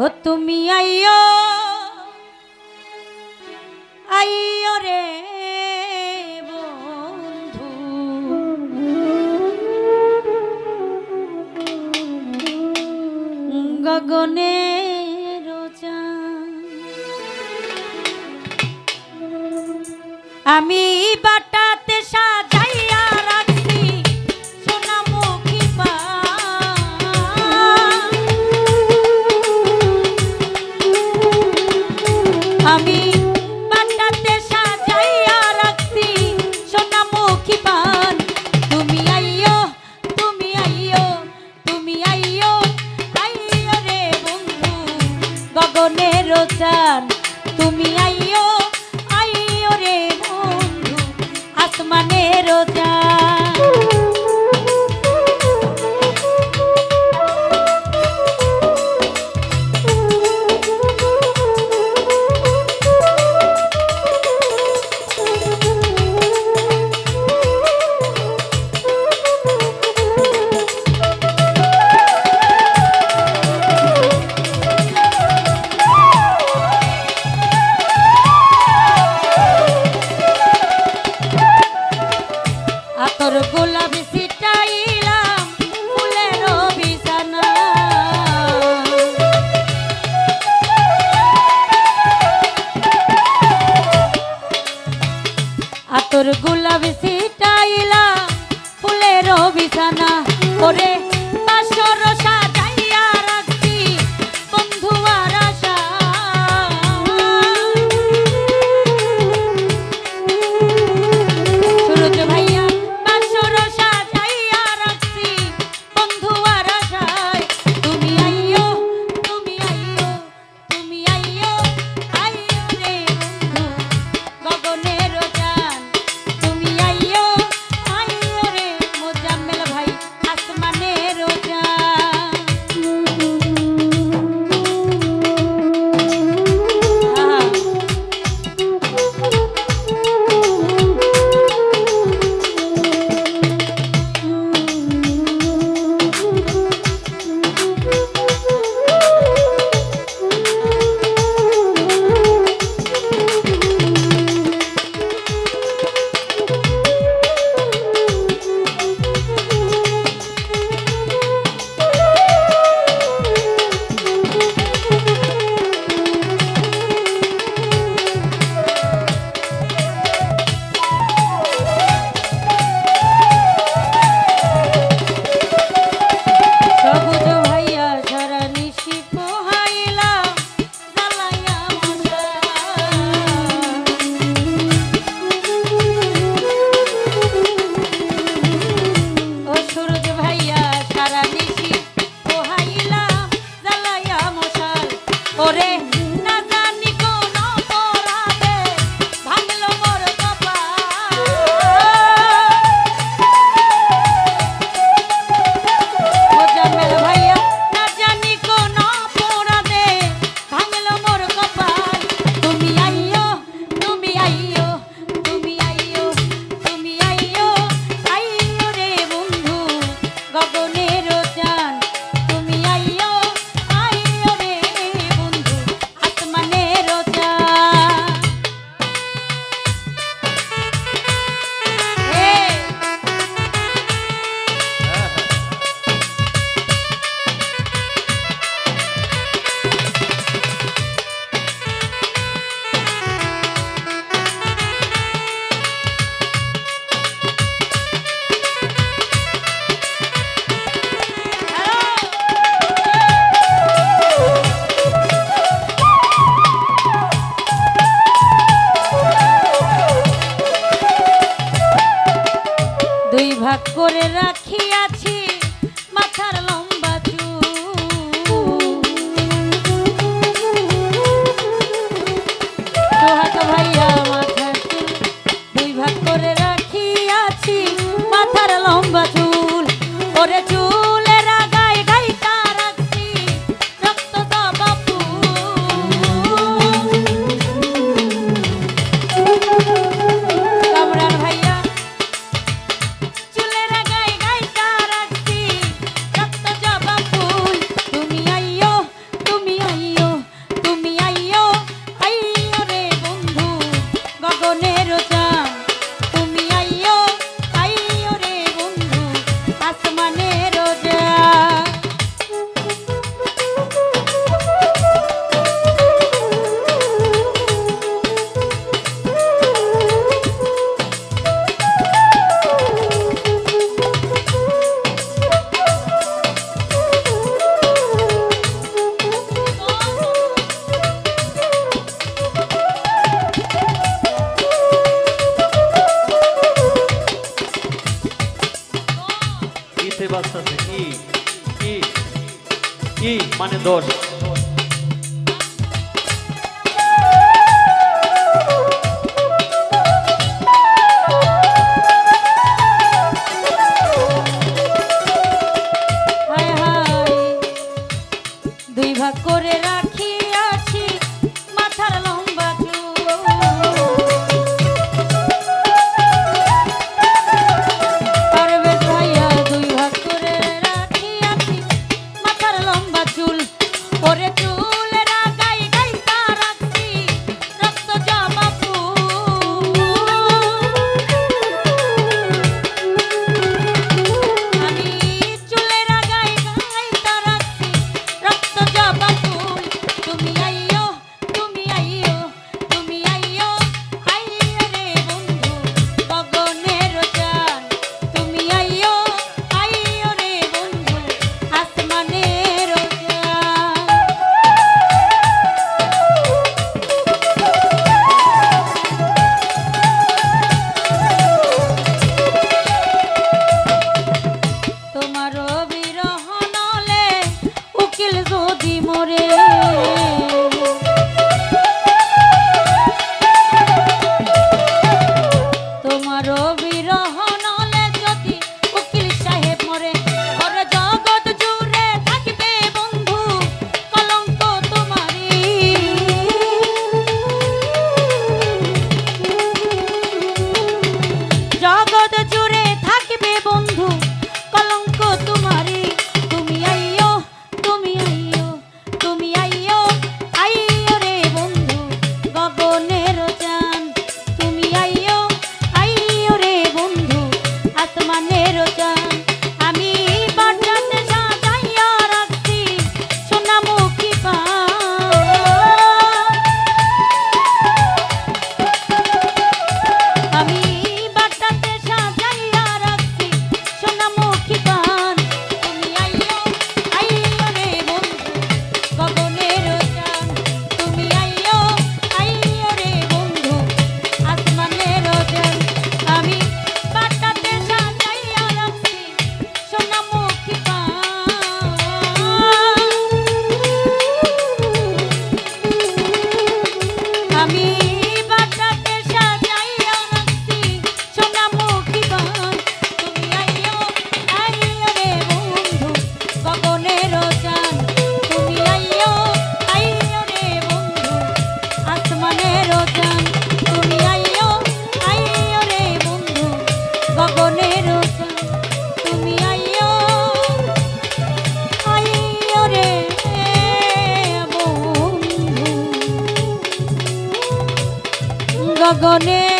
ও তুমি আইয়ো আইয়ো রে বন্ধু, গগনের চাঁদ। আমি বাটাতে সাজাইয়া রাখছি সোনামুখী পান। আমি বাটাতে সাজাইয়া রাখছি সোনামুখী পান। তুমি আইয়ো তুমি আইয়ো তুমি আইয়ো আইয়ো রে বন্ধু, গগনের চাঁদ। তুমি আইয়ো আইয়ো রে বন্ধু, আসমানের চাঁদ। মানে দোষ। হায় হায় দুই ভাগ করে রাখিয়াছি মাথার লম্বা চুল। পারবে ভাইয়া দুই ভাগ করে রাখিয়াছি মাথার লম্বা চুল। ওরে চুলের আগায় গাইতা রাখছি রক্ত জবা ফুল। আমি চুলের আগায় গাইতা রাখছি রক্ত জবা ফুল। তুমি আইয়ো তুমি আইয়ো তুমি আইয়ো আইয়ো রে বন্ধু গগনের চাঁদ। তুমি আইয়ো আইয়ো রে বন্ধু আসমানের চাঁদ। তোমারও বিরহ নলে উকিল যদি মরে। তোমারও বিরহ নলে যদি উকিল সাহেব মরে। ওরে জগৎ জুড়ে থাকবে বন্ধু কলঙ্ক তোমারই। জগৎ জুড়ে থাকবে বন্ধু কলঙ্ক তোমারই। তুমি আইয়ো তুমি আইয়ো তুমি আইয়ো আইয়ো রে বন্ধু গগনের চাঁদ। তুমি আইয়ো আইয়ো রে বন্ধু আসমানের চাঁদ। আমি বাটাতে সাজাইয়া রাখছি সোনামুখী পান। আমি বাটাতে সাজাইয়া রাখছি সোনামুখী পান। তুমি আইয়ো আইয়ো রে বন্ধু গগনের চাঁদ। তুমি আইয়ো আইয়ো রে বন্ধু আসমানের চাঁদ। আমি বাটাতে সাজাইয়া রাখছি সোনামুখী পান। আমি বাটাতে সাজাইয়া রাখছি সোনামুখী পান। তুমি আইয়ো আইয়ো রে বন্ধু গগনের চাঁদ। তুমি আইয়ো আইয়ো রে বন্ধু আসমানের চাঁদ। তুমি আইয়ো আইয়ো রে বন্ধু গগনের চাঁদ। তুমি আইয়ো আইয়ো রে বন্ধু গগনের